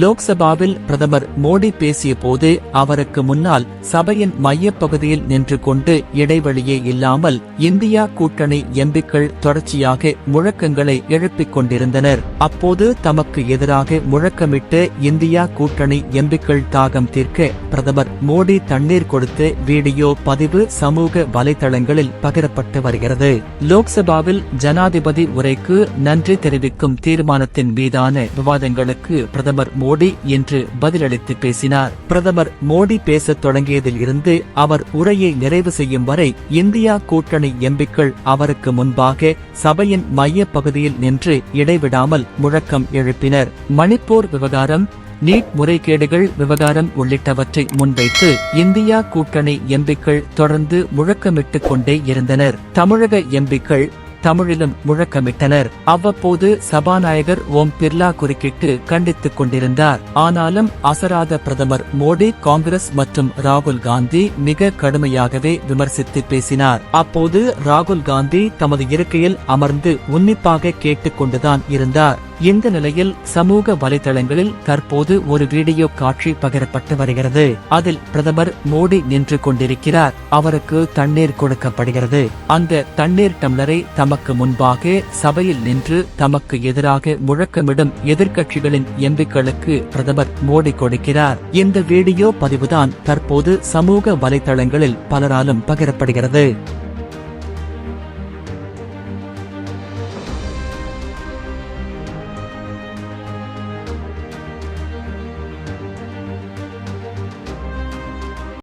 லோக்சபாவில் பிரதமர் மோடி பேசிய போது அவருக்கு முன்னால் சபையின் மையப்பகுதியில் நின்று கொண்டு இடைவெளியே இல்லாமல் இந்தியா கூட்டணி எம்பிக்கள் தொடர்ச்சியாக முழக்கங்களை எழுப்பிக் கொண்டிருந்தனர். அப்போது தமக்கு எதிராக முழக்கமிட்டு இந்தியா கூட்டணி எம்பிக்கள் தாகம் தீர்க்க பிரதமர் மோடி தண்ணீர் கொடுத்த வீடியோ பதிவு சமூக வலைதளங்களில் பகிரப்பட்டு வருகிறது. லோக்சபாவில் ஜனாதிபதி உரைக்கு நன்றி தெரிவிக்கும் தீர்மானத்தின் மீதான விவாதங்களுக்கு பிரதமர் மோடி இன்று பதிலளித்து பேசினார். பிரதமர் மோடி பேசத் தொடங்கியதில் இருந்து அவர் உரையை நிறைவு செய்யும் வரை இந்தியா கூட்டணி எம்பிக்கள் அவருக்கு முன்பாக சபையின் மைய பகுதியில் நின்று இடைவிடாமல் முழக்கம் எழுப்பினர். மணிப்பூர் விவகாரம், நீட் முறைகேடுகள் விவகாரம் உள்ளிட்டவற்றை முன்வைத்து இந்தியா கூட்டணி எம்பிக்கள் தொடர்ந்து முழக்கமிட்டுக் கொண்டே இருந்தனர். தமிழக எம்பிக்கள் தமிழிலும் முழக்கமிட்டனர். அவ்வப்போது சபாநாயகர் ஓம் பிர்லா குறுக்கிட்டு கண்டித்துக் கொண்டிருந்தார். ஆனாலும் அசராத பிரதமர் மோடி காங்கிரஸ் மற்றும் ராகுல் காந்தி மிக கடுமையாகவே விமர்சித்து பேசினார். அப்போது ராகுல் காந்தி தமது இருக்கையில் அமர்ந்து உன்னிப்பாக கேட்டுக் கொண்டுதான் இருந்தார். இந்த நிலையில் சமூக வலைதளங்களில் தற்போது ஒரு வீடியோ காட்சி பகிரப்பட்டு வருகிறது. அதில் பிரதமர் மோடி நின்று கொண்டிருக்கிறார். அவருக்கு தண்ணீர் கொடுக்கப்படுகிறது. அந்த தண்ணீர் டம்ளரை தமக்கு முன்பாக சபையில் நின்று தமக்கு எதிராக முழக்கமிடும் எதிர்க்கட்சிகளின் எம்பிக்களுக்கு பிரதமர் மோடி கொடுக்கிறார். இந்த வீடியோ பதிவுதான் தற்போது சமூக வலைதளங்களில் பலராலும் பகிரப்படுகிறது.